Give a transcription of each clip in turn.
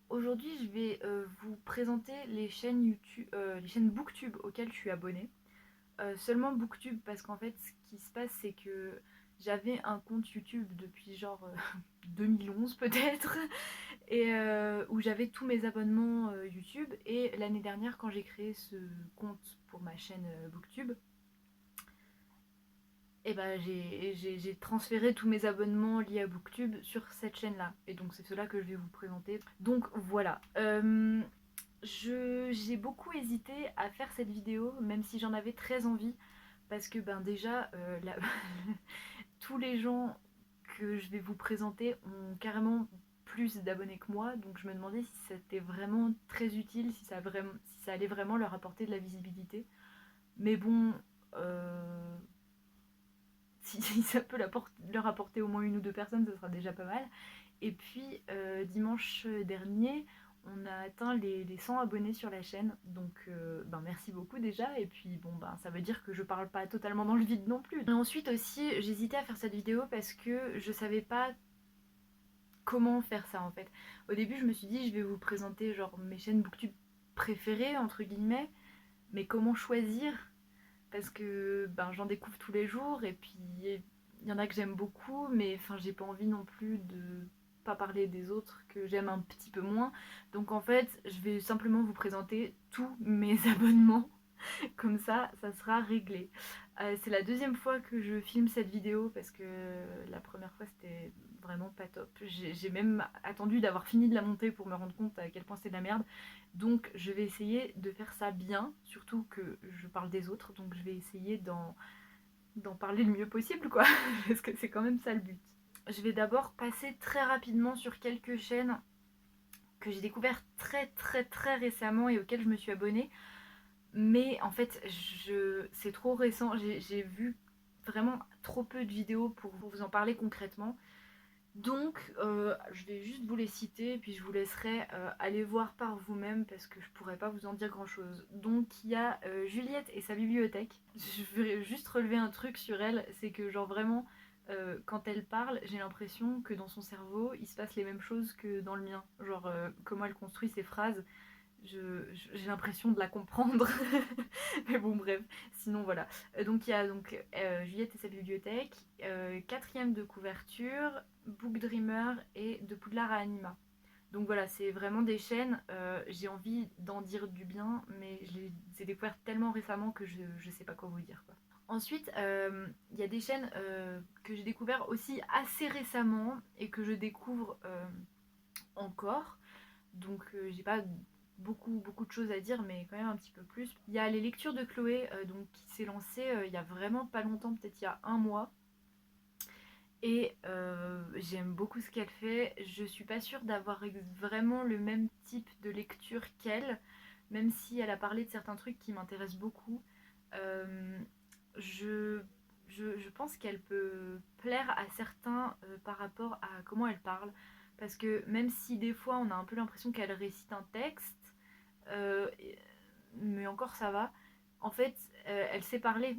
Aujourd'hui, je vais vous présenter les chaînes YouTube, les chaînes Booktube auxquelles je suis abonnée. Seulement Booktube parce qu'en fait, ce qui se passe, c'est que j'avais un compte YouTube depuis genre 2011 peut-être, et où j'avais tous mes abonnements YouTube. Et l'année dernière, quand j'ai créé ce compte pour ma chaîne Booktube, et ben j'ai transféré tous mes abonnements liés à Booktube sur cette chaîne-là. Et donc c'est cela que je vais vous présenter. Donc voilà. J'ai beaucoup hésité à faire cette vidéo, même si j'en avais très envie, parce que ben déjà, tous les gens que je vais vous présenter ont carrément plus d'abonnés que moi, donc je me demandais si c'était vraiment très utile, si ça allait vraiment leur apporter de la visibilité. Mais bon, si ça peut leur apporter au moins une ou deux personnes, ce sera déjà pas mal. Et puis dimanche dernier, on a atteint les 100 abonnés sur la chaîne, donc ben merci beaucoup déjà. Et puis bon ben ça veut dire que je parle pas totalement dans le vide non plus. Et ensuite aussi, j'hésitais à faire cette vidéo parce que je savais pas comment faire ça en fait. Au début, je me suis dit je vais vous présenter genre mes chaînes Booktube préférées entre guillemets, mais comment choisir, parce que ben, j'en découvre tous les jours et puis il y en a que j'aime beaucoup, mais enfin j'ai pas envie non plus de pas parler des autres que j'aime un petit peu moins. Donc en fait, je vais simplement vous présenter tous mes abonnements. Comme ça sera réglé. C'est la deuxième fois que je filme cette vidéo parce que la première fois c'était vraiment pas top. J'ai même attendu d'avoir fini de la monter pour me rendre compte à quel point c'est de la merde. Donc je vais essayer de faire ça bien, surtout que je parle des autres, donc je vais essayer d'en parler le mieux possible quoi, parce que c'est quand même ça le but. Je vais d'abord passer très rapidement sur quelques chaînes que j'ai découvertes très récemment et auxquelles je me suis abonnée. Mais en fait, c'est trop récent. J'ai vu vraiment trop peu de vidéos pour vous en parler concrètement. Donc, je vais juste vous les citer, puis je vous laisserai aller voir par vous-même parce que je pourrais pas vous en dire grand-chose. Donc, il y a Juliette et sa bibliothèque. Je vais juste relever un truc sur elle, c'est que genre vraiment, quand elle parle, j'ai l'impression que dans son cerveau, il se passe les mêmes choses que dans le mien. Genre, comment elle construit ses phrases, j'ai l'impression de la comprendre. Mais bon, bref, sinon voilà. Donc il y a donc Juliette et sa bibliothèque, quatrième de couverture, Book Dreamer et de Poudlard à Anima. Donc voilà, c'est vraiment des chaînes, j'ai envie d'en dire du bien, mais je les ai découvertes tellement récemment que je sais pas quoi vous dire quoi. Ensuite, il y a des chaînes que j'ai découvertes aussi assez récemment et que je découvre encore. Donc j'ai pas beaucoup de choses à dire, mais quand même un petit peu plus. Il y a les lectures de Chloé, donc, qui s'est lancée il y a vraiment pas longtemps, peut-être il y a un mois. Et j'aime beaucoup ce qu'elle fait. Je suis pas sûre d'avoir vraiment le même type de lecture qu'elle, même si elle a parlé de certains trucs qui m'intéressent beaucoup. Euh, je, je pense qu'elle peut plaire à certains par rapport à comment elle parle. Parce que même si des fois on a un peu l'impression qu'elle récite un texte, euh, mais encore ça va. En fait, elle sait parler,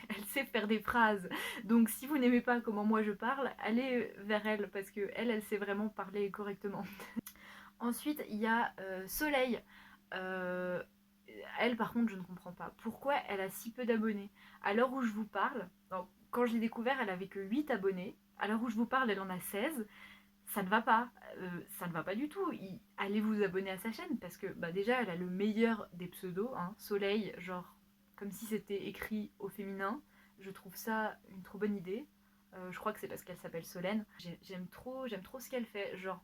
elle sait faire des phrases. Donc si vous n'aimez pas comment moi je parle, allez vers elle parce que elle sait vraiment parler correctement. Ensuite, il y a Soleil. Euh, Elle, par contre, je ne comprends pas. Pourquoi elle a si peu d'abonnés? À l'heure où je vous parle, donc, quand je l'ai découvert, elle avait que 8 abonnés. À l'heure où je vous parle, elle en a 16. Ça ne va pas. Ça ne va pas du tout. Allez vous abonner à sa chaîne parce que bah, déjà, elle a le meilleur des pseudos. Hein. Soleil, genre comme si c'était écrit au féminin. Je trouve ça une trop bonne idée. Je crois que c'est parce qu'elle s'appelle Solène. J'aime trop ce qu'elle fait. Genre,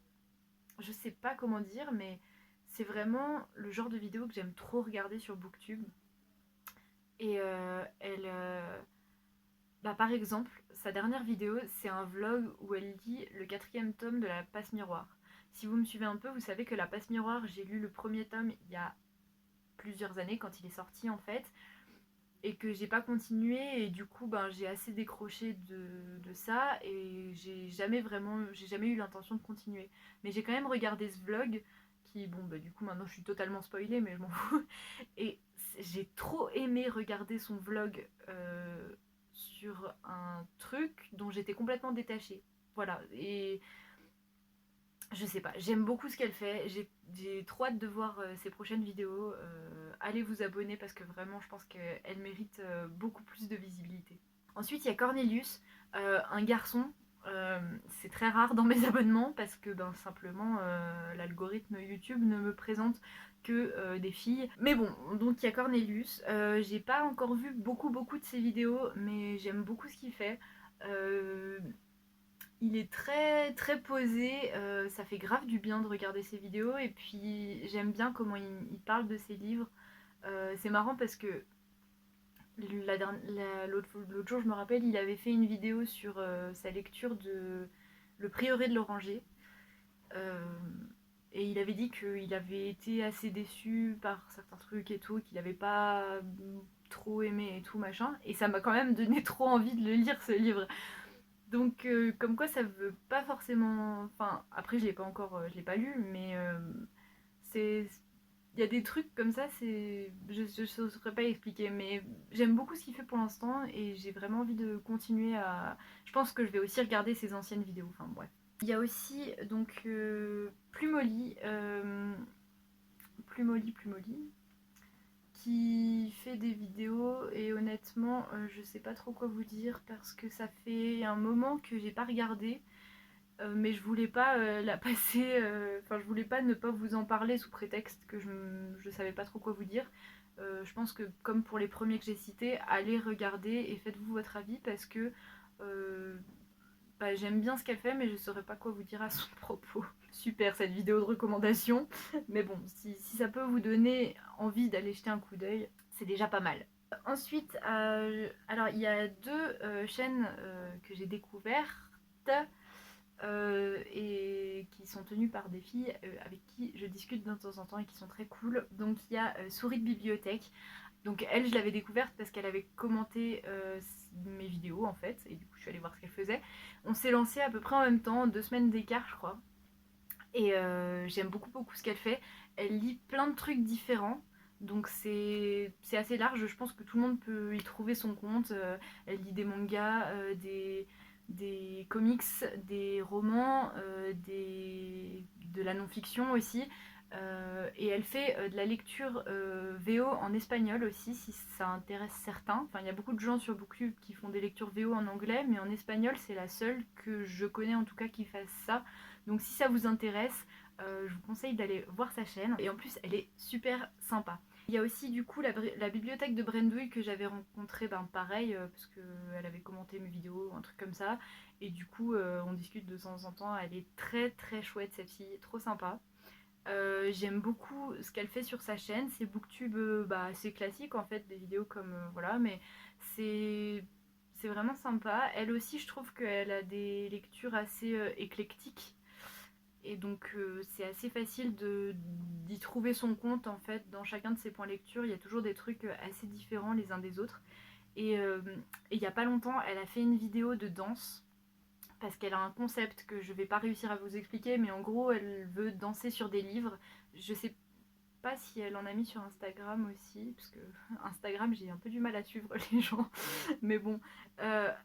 je sais pas comment dire, mais c'est vraiment le genre de vidéo que j'aime trop regarder sur Booktube. Et bah, par exemple, sa dernière vidéo, c'est un vlog où elle lit le quatrième tome de la Passe Miroir. Si vous me suivez un peu, vous savez que la Passe Miroir, j'ai lu le premier tome il y a plusieurs années, quand il est sorti en fait, et que j'ai pas continué, et du coup, ben, j'ai assez décroché de ça, et j'ai jamais eu l'intention de continuer. Mais j'ai quand même regardé ce vlog, qui, bon, bah, du coup, maintenant je suis totalement spoilée, mais je m'en fous. Et j'ai trop aimé regarder son vlog sur un truc dont j'étais complètement détachée. Voilà, et je sais pas, j'aime beaucoup ce qu'elle fait, j'ai trop hâte de voir ses prochaines vidéos. Allez vous abonner parce que vraiment je pense qu'elle mérite beaucoup plus de visibilité. Ensuite il y a Cornelius, un garçon. C'est très rare dans mes abonnements parce que ben, simplement l'algorithme YouTube ne me présente que des filles. Mais bon, donc il y a Cornelius. J'ai pas encore vu beaucoup de ses vidéos, mais j'aime beaucoup ce qu'il fait. Il est très posé, ça fait grave du bien de regarder ses vidéos et puis j'aime bien comment il parle de ses livres. C'est marrant parce que l'autre jour je me rappelle il avait fait une vidéo sur sa lecture de Le Prieuré de l'Oranger. Euh, et il avait dit qu'il avait été assez déçu par certains trucs et tout, qu'il n'avait pas trop aimé et tout machin. Et ça m'a quand même donné trop envie de le lire ce livre. Donc comme quoi ça veut pas forcément. Enfin après je l'ai pas encore, je l'ai pas lu, mais c'est. Il y a des trucs comme ça, c'est. Je saurais pas expliquer, mais j'aime beaucoup ce qu'il fait pour l'instant et j'ai vraiment envie de continuer à. Je pense que je vais aussi regarder ses anciennes vidéos, enfin bref. Il y a aussi donc Plumoli, Plumoli, qui fait des vidéos et honnêtement je sais pas trop quoi vous dire parce que ça fait un moment que j'ai pas regardé. Mais je voulais pas la passer, enfin je voulais pas ne pas vous en parler sous prétexte que je savais pas trop quoi vous dire. Je pense que comme pour les premiers que j'ai cités, allez regarder et faites-vous votre avis parce que euh, bah, j'aime bien ce qu'elle fait mais je saurais pas quoi vous dire à son propos. Super cette vidéo de recommandation, mais bon, si ça peut vous donner envie d'aller jeter un coup d'œil, c'est déjà pas mal. Ensuite, alors il y a deux chaînes que j'ai découvertes et qui sont tenues par des filles avec qui je discute de temps en temps et qui sont très cool. Donc il y a Souris de bibliothèque. Donc elle, je l'avais découverte parce qu'elle avait commenté mes vidéos en fait, et du coup je suis allée voir ce qu'elle faisait. On s'est lancé à peu près en même temps, 2 semaines d'écart je crois. Et j'aime beaucoup ce qu'elle fait. Elle lit plein de trucs différents. Donc c'est assez large, je pense que tout le monde peut y trouver son compte. Elle lit des mangas, des comics, des romans, de la non-fiction aussi. Et elle fait de la lecture VO en espagnol aussi, si ça intéresse certains. Enfin, il y a beaucoup de gens sur Booktube qui font des lectures VO en anglais, mais en espagnol, c'est la seule que je connais en tout cas qui fasse ça. Donc si ça vous intéresse, je vous conseille d'aller voir sa chaîne. Et en plus, elle est super sympa. Il y a aussi du coup la bibliothèque de Brendouille que j'avais rencontrée, ben pareil, parce qu'elle avait commenté mes vidéos, un truc comme ça. Et du coup, on discute de temps en temps. Elle est très chouette cette fille, trop sympa. J'aime beaucoup ce qu'elle fait sur sa chaîne. C'est Booktube, bah, assez classique en fait, des vidéos comme voilà, mais c'est c'est vraiment sympa. Elle aussi, je trouve qu'elle a des lectures assez éclectiques. Et donc c'est assez facile d'y trouver son compte en fait. Dans chacun de ses points lecture, il y a toujours des trucs assez différents les uns des autres. Et il n'y a pas longtemps, elle a fait une vidéo de danse parce qu'elle a un concept que je vais pas réussir à vous expliquer, mais en gros, elle veut danser sur des livres. Je sais pas si elle en a mis sur Instagram aussi, parce que Instagram, j'ai un peu du mal à suivre les gens. Mais bon,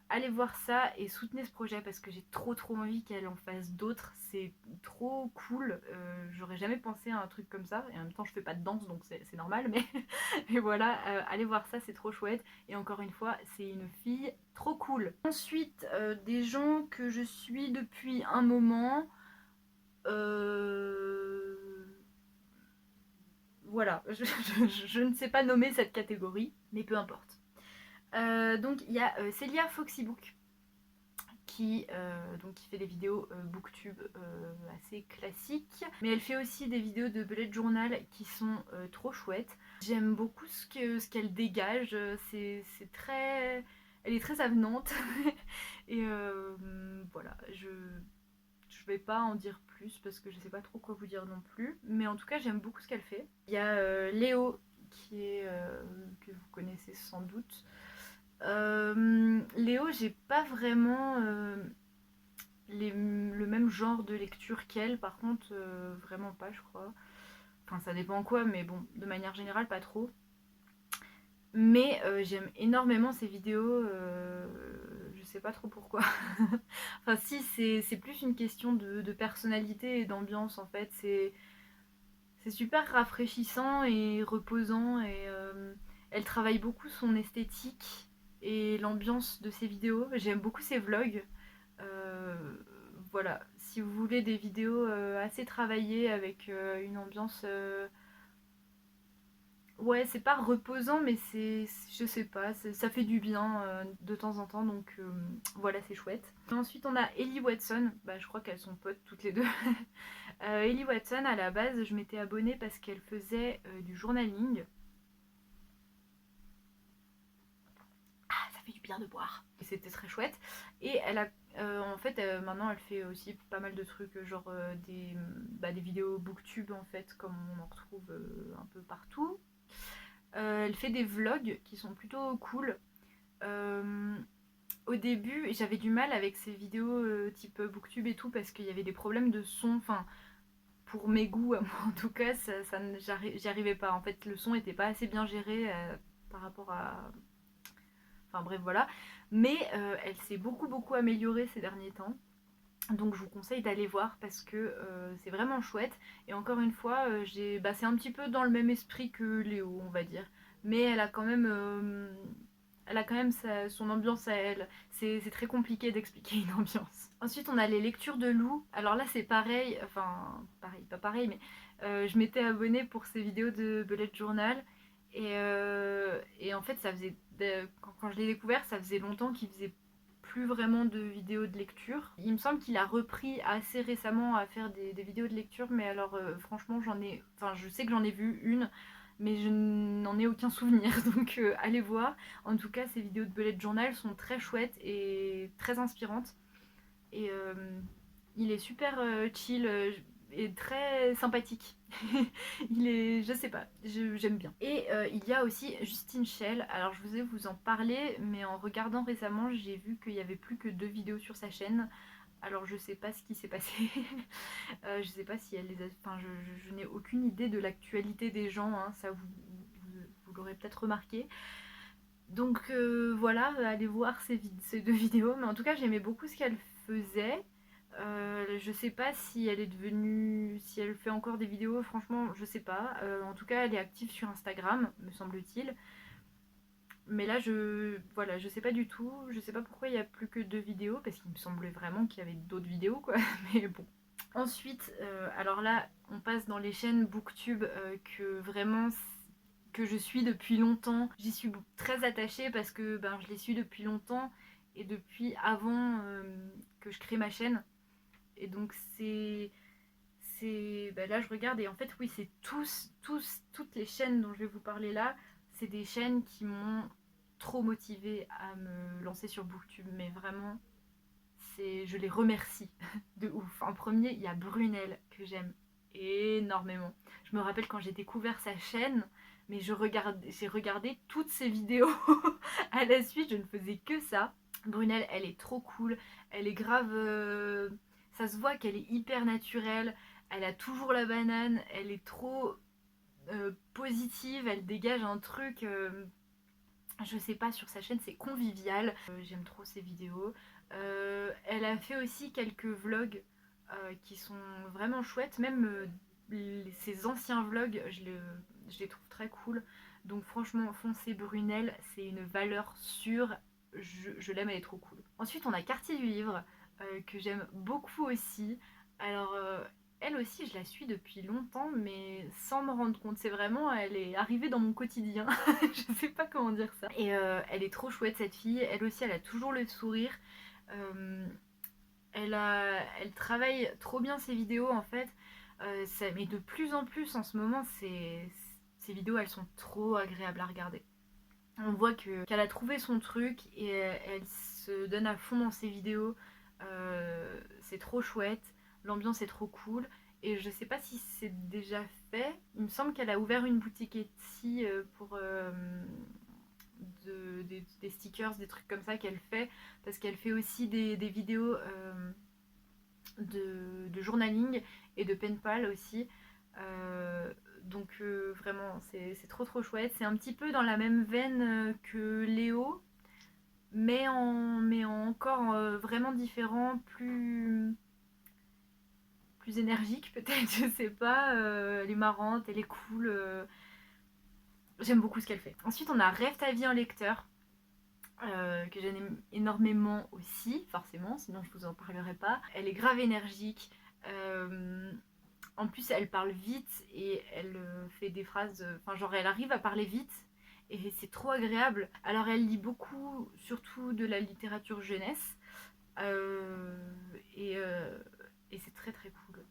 allez voir ça et soutenez ce projet parce que j'ai trop envie qu'elle en fasse d'autres. C'est trop cool. J'aurais jamais pensé à un truc comme ça. Et en même temps, je fais pas de danse, donc c'est normal. Mais, mais voilà, allez voir ça, c'est trop chouette. Et encore une fois, c'est une fille trop cool. Ensuite, des gens que je suis depuis un moment. Voilà, je ne sais pas nommer cette catégorie, mais peu importe. Donc il y a Célia Foxybook qui fait des vidéos booktube assez classiques, mais elle fait aussi des vidéos de bullet journal qui sont trop chouettes. J'aime beaucoup ce qu'elle dégage, c'est très... Elle est très avenante et voilà, je vais pas en dire plus parce que je sais pas trop quoi vous dire non plus. Mais en tout cas, j'aime beaucoup ce qu'elle fait. Il y a Léo, que vous connaissez sans doute. Léo, j'ai pas vraiment le même genre de lecture qu'elle. Par contre, vraiment pas, je crois. Enfin, ça dépend quoi, mais bon, de manière générale, pas trop. Mais j'aime énormément ses vidéos. Je sais pas trop pourquoi. Enfin si, c'est plus une question de personnalité et d'ambiance en fait. C'est super rafraîchissant et reposant et elle travaille beaucoup son esthétique et l'ambiance de ses vidéos. J'aime beaucoup ses vlogs. Euh, voilà, si vous voulez des vidéos assez travaillées avec une ambiance... Ouais, c'est pas reposant, mais je sais pas, ça fait du bien de temps en temps, donc voilà, c'est chouette. Ensuite, on a Ellie Watson, bah, je crois qu'elles sont potes toutes les deux. Ellie Watson, à la base, je m'étais abonnée parce qu'elle faisait du journaling. Ah, ça fait du bien de boire. Et c'était très chouette. Et elle a, en fait, maintenant, elle fait aussi pas mal de trucs, genre des vidéos booktube, en fait, comme on en retrouve un peu partout. Elle fait des vlogs qui sont plutôt cool. Au début, j'avais du mal avec ces vidéos type booktube et tout parce qu'il y avait des problèmes de son. Enfin, pour mes goûts, à moi, en tout cas, j'y arrivais pas. En fait, le son était pas assez bien géré par rapport à. Enfin bref, voilà. Mais elle s'est beaucoup améliorée ces derniers temps. Donc je vous conseille d'aller voir parce que c'est vraiment chouette. Et encore une fois, c'est un petit peu dans le même esprit que Léo, on va dire. Mais elle a quand même son ambiance à elle. C'est très compliqué d'expliquer une ambiance. Ensuite, on a les lectures de Lou. Alors là, c'est pareil. Enfin, pareil, pas pareil, mais je m'étais abonnée pour ses vidéos de bullet journal. Et en fait, quand je l'ai découvert, ça faisait longtemps qu'il faisait plus vraiment de vidéos de lecture. Il me semble qu'il a repris assez récemment à faire des vidéos de lecture, mais alors franchement je sais que j'en ai vu une, mais je n'en ai aucun souvenir, donc allez voir. En tout cas, ces vidéos de bullet journal sont très chouettes et très inspirantes. Et il est super chill et très sympathique. Je sais pas, j'aime bien. Et il y a aussi Justine Shell. Alors je vais vous en parler, mais en regardant récemment, j'ai vu qu'il y avait plus que 2 vidéos sur sa chaîne. Alors je sais pas ce qui s'est passé. Je sais pas si elle les a. Enfin, je n'ai aucune idée de l'actualité des gens. Hein. Ça vous l'aurez peut-être remarqué. Donc voilà, allez voir ces 2 vidéos. Mais en tout cas, j'aimais beaucoup ce qu'elle faisait. Je sais pas si elle est devenue, si elle fait encore des vidéos, franchement, je sais pas. En tout cas, elle est active sur Instagram, me semble-t-il. Mais là, voilà, je sais pas du tout. Je sais pas pourquoi il y a plus que 2 vidéos, parce qu'il me semblait vraiment qu'il y avait d'autres vidéos, quoi. Mais bon. Ensuite, alors là, on passe dans les chaînes Booktube que vraiment que je suis depuis longtemps. J'y suis très attachée parce que je les suis depuis longtemps et depuis avant que je crée ma chaîne. Et donc là je regarde et en fait oui c'est toutes les chaînes dont je vais vous parler là, c'est des chaînes qui m'ont trop motivée à me lancer sur Booktube, mais vraiment je les remercie de ouf. En premier il y a Brunel que j'aime énormément. Je me rappelle quand j'ai découvert sa chaîne, mais j'ai regardé toutes ses vidéos à la suite, je ne faisais que ça. Brunel, elle est trop cool, elle est grave. Ça se voit qu'elle est hyper naturelle, elle a toujours la banane, elle est trop positive, elle dégage un truc. Je sais pas, sur sa chaîne c'est convivial. J'aime trop ses vidéos. Elle a fait aussi quelques vlogs qui sont vraiment chouettes, même ses anciens vlogs, je les trouve très cool. Donc franchement, foncez Brunel, c'est une valeur sûre. Je l'aime, elle est trop cool. Ensuite, on a Quartier du Livre, que j'aime beaucoup aussi. Alors, elle aussi, je la suis depuis longtemps, mais sans me rendre compte. C'est vraiment, elle est arrivée dans mon quotidien. Je sais pas comment dire ça. Et elle est trop chouette, cette fille. Elle aussi, elle a toujours le sourire. Euh, elle travaille trop bien ses vidéos, en fait. Mais de plus en plus, en ce moment, ces vidéos, elles sont trop agréables à regarder. On voit qu'elle a trouvé son truc et elle se donne à fond dans ses vidéos. C'est trop chouette, l'ambiance est trop cool. Et je sais pas si c'est déjà fait. Il me semble qu'elle a ouvert une boutique Etsy pour des stickers, des trucs comme ça qu'elle fait. Parce qu'elle fait aussi des vidéos de journaling et de pen pal aussi. Donc vraiment, c'est trop chouette. C'est un petit peu dans la même veine que Léo. mais en encore vraiment différent, plus énergique peut-être, je sais pas. Elle est marrante, elle est cool. J'aime beaucoup ce qu'elle fait. Ensuite, on a Rêve ta vie en lecteur, que j'aime énormément aussi, forcément, sinon je vous en parlerai pas. Elle est grave énergique. En plus, elle parle vite et elle fait des phrases. Enfin, genre, elle arrive à parler vite et c'est trop agréable. Alors, elle lit beaucoup, surtout de la littérature jeunesse. Euh, et, euh, et c'est très très cool.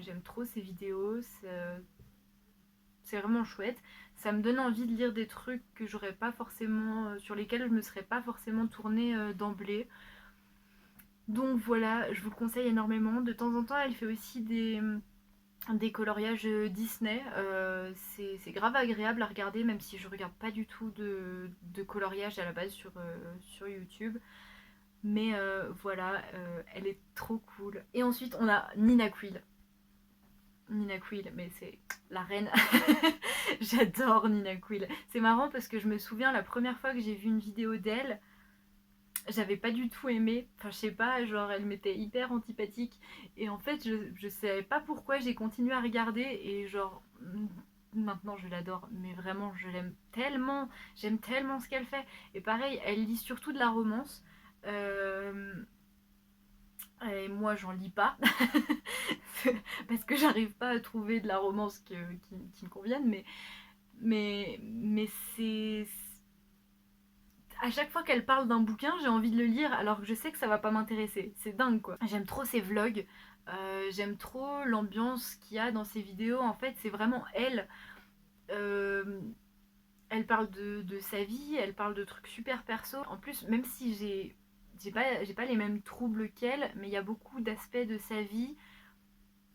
J'aime trop ses vidéos. C'est vraiment chouette. Ça me donne envie de lire des trucs que j'aurais pas forcément, sur lesquels je me serais pas forcément tournée d'emblée. Donc voilà, je vous le conseille énormément. De temps en temps, elle fait aussi des coloriages Disney. C'est grave agréable à regarder, même si je regarde pas du tout de coloriage à la base sur YouTube. Mais voilà, elle est trop cool. Et ensuite, on a Nina Quill. Nina Quill, mais c'est la reine. J'adore Nina Quill. C'est marrant parce que je me souviens la première fois que j'ai vu une vidéo d'elle, j'avais pas du tout aimé. Enfin, je sais pas, genre elle m'était hyper antipathique. Et en fait, je savais pas pourquoi j'ai continué à regarder. Et genre, maintenant je l'adore. Mais vraiment, je l'aime tellement. J'aime tellement ce qu'elle fait. Et pareil, elle lit surtout de la romance. Euh, et moi, j'en lis pas. Parce que j'arrive pas à trouver de la romance qui me convienne. Mais c'est. À chaque fois qu'elle parle d'un bouquin, j'ai envie de le lire alors que je sais que ça va pas m'intéresser. C'est dingue quoi. J'aime trop ses vlogs. J'aime trop l'ambiance qu'il y a dans ses vidéos. En fait, c'est vraiment elle. Euh, Elle parle de sa vie, elle parle de trucs super perso. En plus, même si j'ai pas les mêmes troubles qu'elle, mais il y a beaucoup d'aspects de sa vie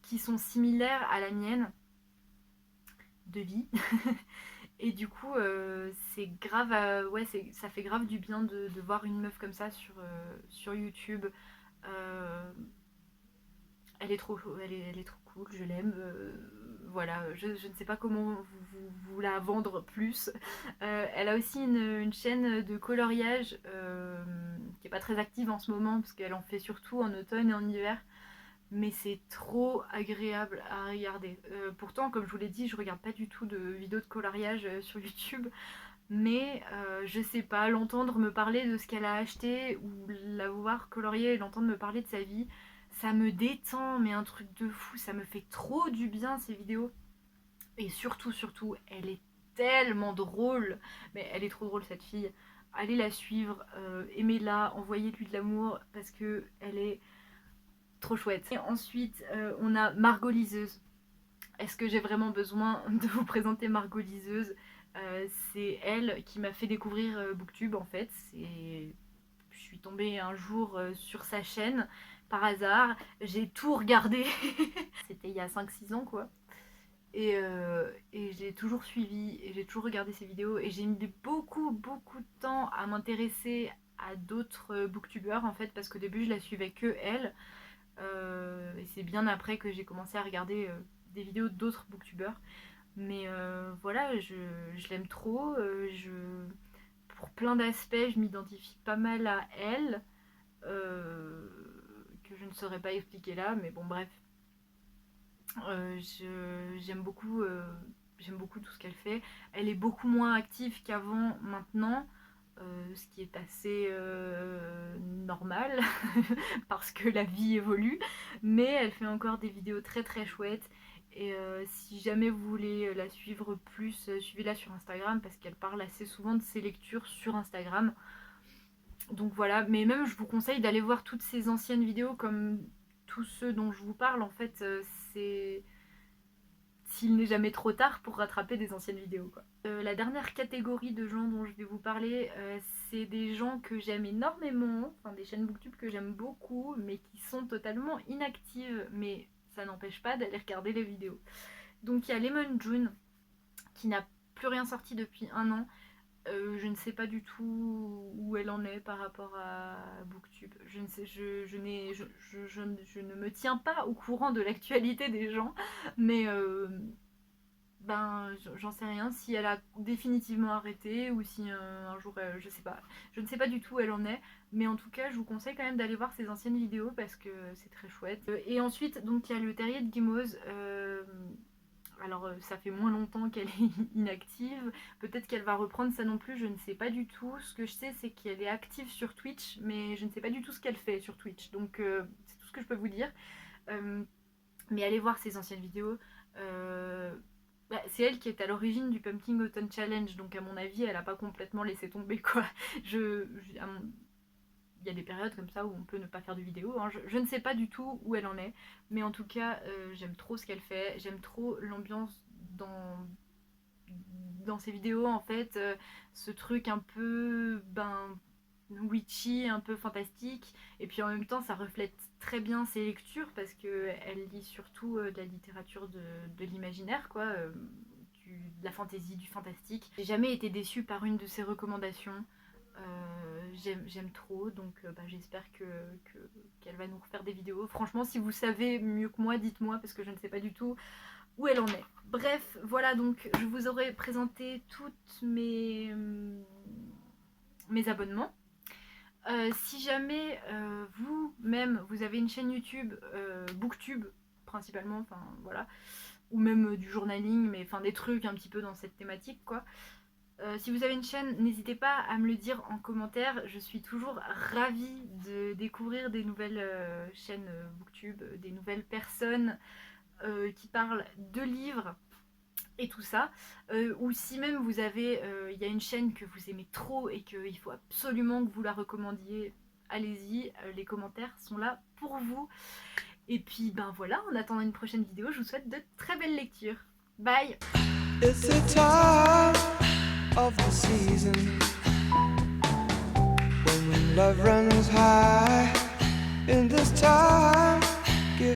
qui sont similaires à la mienne de vie. Et du coup, c'est grave, ouais, ça fait grave du bien de voir une meuf comme ça sur YouTube. Euh, elle est trop cool, je l'aime. Voilà, je ne sais pas comment vous la vendre plus. Elle a aussi une chaîne de coloriage qui est pas très active en ce moment parce qu'elle en fait surtout en automne et en hiver. Mais c'est trop agréable à regarder. Pourtant, comme je vous l'ai dit, je regarde pas du tout de vidéos de coloriage sur YouTube. Mais je sais pas, l'entendre me parler de ce qu'elle a acheté ou la voir colorier et l'entendre me parler de sa vie, ça me détend, mais un truc de fou, ça me fait trop du bien ces vidéos. Et surtout, surtout, elle est tellement drôle. Mais elle est trop drôle cette fille. Allez la suivre, aimez-la, envoyez-lui de l'amour parce que elle est trop chouette. Et ensuite, on a Margot Liseuse. Est-ce que j'ai vraiment besoin de vous présenter Margot Liseuse? C'est elle qui m'a fait découvrir Booktube en fait. Je suis tombée un jour sur sa chaîne par hasard. J'ai tout regardé. C'était il y a 5-6 ans quoi. Et j'ai toujours suivi et j'ai toujours regardé ses vidéos et j'ai mis beaucoup beaucoup de temps à m'intéresser à d'autres booktubeurs en fait parce qu'au début je la suivais que elle. Et c'est bien après que j'ai commencé à regarder des vidéos d'autres booktubeurs. Mais voilà, je l'aime trop. Pour plein d'aspects, je m'identifie pas mal à elle. euh, que je ne saurais pas expliquer là, mais bon, bref. J'aime beaucoup, j'aime beaucoup tout ce qu'elle fait. Elle est beaucoup moins active qu'avant maintenant. Ce qui est assez normal parce que la vie évolue, mais elle fait encore des vidéos très très chouettes. Et si jamais vous voulez la suivre plus, suivez-la sur Instagram parce qu'elle parle assez souvent de ses lectures sur Instagram. Donc voilà, mais même je vous conseille d'aller voir toutes ses anciennes vidéos comme tous ceux dont je vous parle. En fait, c'est s'il n'est jamais trop tard pour rattraper des anciennes vidéos quoi. La dernière catégorie de gens dont je vais vous parler, c'est des gens que j'aime énormément, enfin des chaînes booktube que j'aime beaucoup, mais qui sont totalement inactives, mais ça n'empêche pas d'aller regarder les vidéos. Donc il y a Lemon June, qui n'a plus rien sorti depuis 1 an. Je ne sais pas du tout où elle en est par rapport à Booktube. Je ne sais, je ne me tiens pas au courant de l'actualité des gens, mais J'en sais rien si elle a définitivement arrêté ou si un jour, je sais pas. Je ne sais pas du tout où elle en est, mais en tout cas, je vous conseille quand même d'aller voir ses anciennes vidéos parce que c'est très chouette. Et ensuite, donc il y a le terrier de Gimose. Alors ça fait moins longtemps qu'elle est inactive, peut-être qu'elle va reprendre ça non plus, je ne sais pas du tout. Ce que je sais c'est qu'elle est active sur Twitch, mais je ne sais pas du tout ce qu'elle fait sur Twitch, donc c'est tout ce que je peux vous dire. Mais allez voir ses anciennes vidéos. C'est elle qui est à l'origine du Pumpkin Autumn Challenge, donc à mon avis elle a pas complètement laissé tomber quoi. Il y a des périodes comme ça où on peut ne pas faire de vidéo, hein. Je ne sais pas du tout où elle en est, mais en tout cas j'aime trop ce qu'elle fait, j'aime trop l'ambiance dans ses vidéos en fait, ce truc un peu witchy, un peu fantastique, et puis en même temps ça reflète très bien ses lectures parce qu'elle lit surtout de la littérature de l'imaginaire quoi, de la fantaisie, du fantastique. J'ai jamais été déçue par une de ses recommandations. J'aime trop, donc j'espère qu'elle va nous refaire des vidéos. Franchement, si vous savez mieux que moi, dites-moi parce que je ne sais pas du tout où elle en est. Bref, voilà, donc je vous aurais présenté toutes mes abonnements. Si jamais vous-même vous avez une chaîne YouTube, Booktube principalement, enfin voilà, ou même du journaling, mais enfin des trucs un petit peu dans cette thématique quoi. Si vous avez une chaîne, n'hésitez pas à me le dire en commentaire. Je suis toujours ravie de découvrir des nouvelles chaînes Booktube, des nouvelles personnes qui parlent de livres et tout ça. Ou si même vous avez, il y a une chaîne que vous aimez trop et qu'il faut absolument que vous la recommandiez, allez-y, les commentaires sont là pour vous. Et puis voilà, en attendant une prochaine vidéo, je vous souhaite de très belles lectures. Bye! It's the time of the season when love runs high. In this time